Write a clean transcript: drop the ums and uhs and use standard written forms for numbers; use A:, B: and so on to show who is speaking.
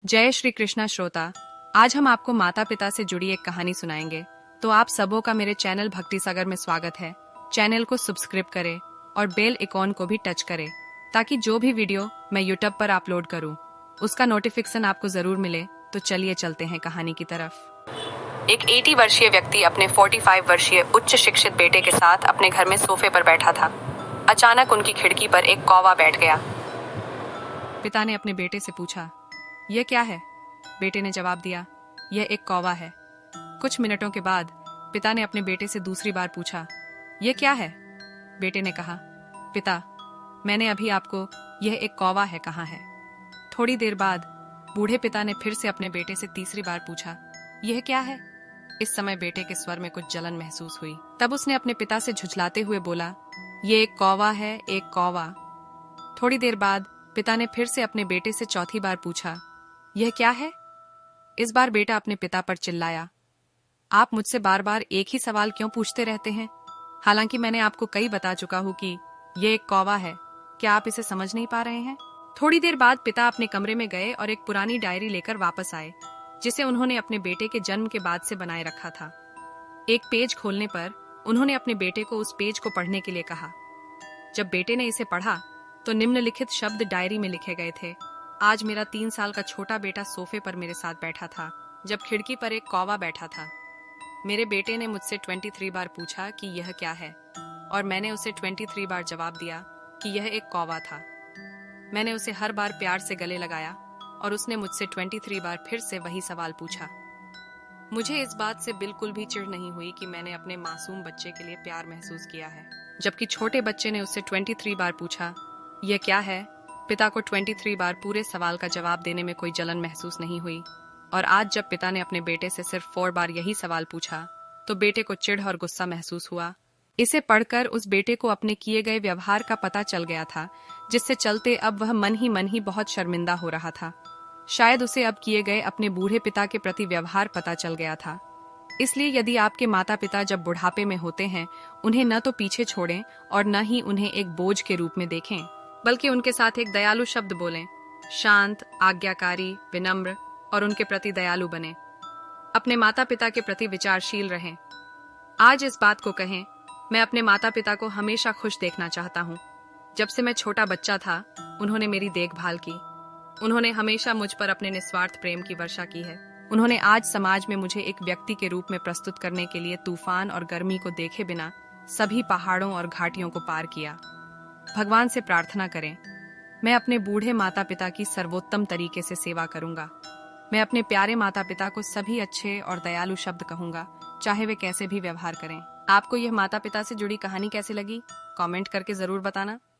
A: जय श्री कृष्णा श्रोता। आज हम आपको माता पिता से जुड़ी एक कहानी सुनाएंगे। तो आप सबों का मेरे चैनल भक्ति सागर में स्वागत है। चैनल को सब्सक्राइब करें और बेल आइकॉन को भी टच करें ताकि जो भी वीडियो मैं यूट्यूब पर अपलोड करूं उसका नोटिफिकेशन आपको जरूर मिले। तो चलिए चलते हैं कहानी की तरफ। एक 80 वर्षीय व्यक्ति अपने 45 वर्षीय उच्च शिक्षित बेटे के साथ अपने घर में सोफे पर बैठा था। अचानक उनकी खिड़की पर एक कौवा बैठ गया। पिता ने अपने बेटे से पूछा, यह क्या है? बेटे ने जवाब दिया, यह एक कौवा है। कुछ मिनटों के बाद पिता ने अपने बेटे से दूसरी बार पूछा, यह क्या है? बेटे ने कहा, पिता, मैंने अभी आपको यह एक कौवा है कहा है। थोड़ी देर बाद बूढ़े पिता ने फिर से अपने बेटे से तीसरी बार पूछा, यह क्या है? इस समय बेटे के स्वर में कुछ जलन महसूस हुई। तब उसने अपने पिता से झुठलाते हुए बोला, यह एक कौवा है, एक कौवा। थोड़ी देर बाद पिता ने फिर से अपने बेटे से चौथी बार पूछा, यह क्या है? इस बार बेटा अपने पिता पर चिल्लाया, आप मुझसे बार बार एक ही सवाल क्यों पूछते रहते हैं? हालांकि मैंने आपको कई बता चुका हूं कि यह एक कौवा है। क्या आप इसे समझ नहीं पा रहे हैं? थोड़ी देर बाद पिता अपने कमरे में गए और एक पुरानी डायरी लेकर वापस आए जिसे उन्होंने अपने बेटे के जन्म के बाद से बनाए रखा था। एक पेज खोलने पर उन्होंने अपने बेटे को उस पेज को पढ़ने के लिए कहा। जब बेटे ने इसे पढ़ा तो निम्नलिखित शब्द डायरी में लिखे गए थे। आज मेरा 3 साल का छोटा बेटा सोफे पर मेरे साथ बैठा था जब खिड़की पर एक कौवा बैठा था। मेरे बेटे ने मुझसे 23 बार पूछा कि यह क्या है और मैंने उसे 23 बार जवाब दिया कि यह एक कौवा था। मैंने उसे हर बार प्यार से गले लगाया और उसने मुझसे 23 बार फिर से वही सवाल पूछा। मुझे इस बात से बिल्कुल भी चिढ़ नहीं हुई कि मैंने अपने मासूम बच्चे के लिए प्यार महसूस किया है। जबकि छोटे बच्चे ने उससे 23 बार पूछा, यह क्या है? पिता को 23 बार पूरे सवाल का जवाब देने में कोई जलन महसूस नहीं हुई। और आज जब पिता ने अपने बेटे से सिर्फ 4 बार यही सवाल पूछा तो बेटे को चिढ़ और गुस्सा महसूस हुआ। इसे पढ़कर उस बेटे को अपने किए गए व्यवहार का पता चल गया था, जिससे चलते अब वह मन ही बहुत शर्मिंदा हो रहा था। शायद उसे अब किए गए अपने बूढ़े पिता के प्रति व्यवहार पता चल गया था। इसलिए यदि आपके माता पिता जब बुढ़ापे में होते हैं, उन्हें न तो पीछे छोड़ें और न ही उन्हें एक बोझ के रूप में देखें, बल्कि उनके साथ एक दयालु शब्द बोलें। शांत, आज्ञाकारी, विनम्र और उनके प्रति दयालु बने। अपने माता पिता के प्रति विचारशील रहें। आज इस बात को कहें, मैं अपने माता पिता को हमेशा खुश देखना चाहता हूँ। जब से मैं छोटा बच्चा था उन्होंने मेरी देखभाल की। उन्होंने हमेशा मुझ पर अपने निस्वार्थ प्रेम की वर्षा की है। उन्होंने आज समाज में मुझे एक व्यक्ति के रूप में प्रस्तुत करने के लिए तूफान और गर्मी को देखे बिना सभी पहाड़ों और घाटियों को पार किया। भगवान से प्रार्थना करें, मैं अपने बूढ़े माता पिता की सर्वोत्तम तरीके से सेवा करूंगा। मैं अपने प्यारे माता पिता को सभी अच्छे और दयालु शब्द कहूंगा, चाहे वे कैसे भी व्यवहार करें। आपको यह माता पिता से जुड़ी कहानी कैसी लगी? कमेंट करके जरूर बताना।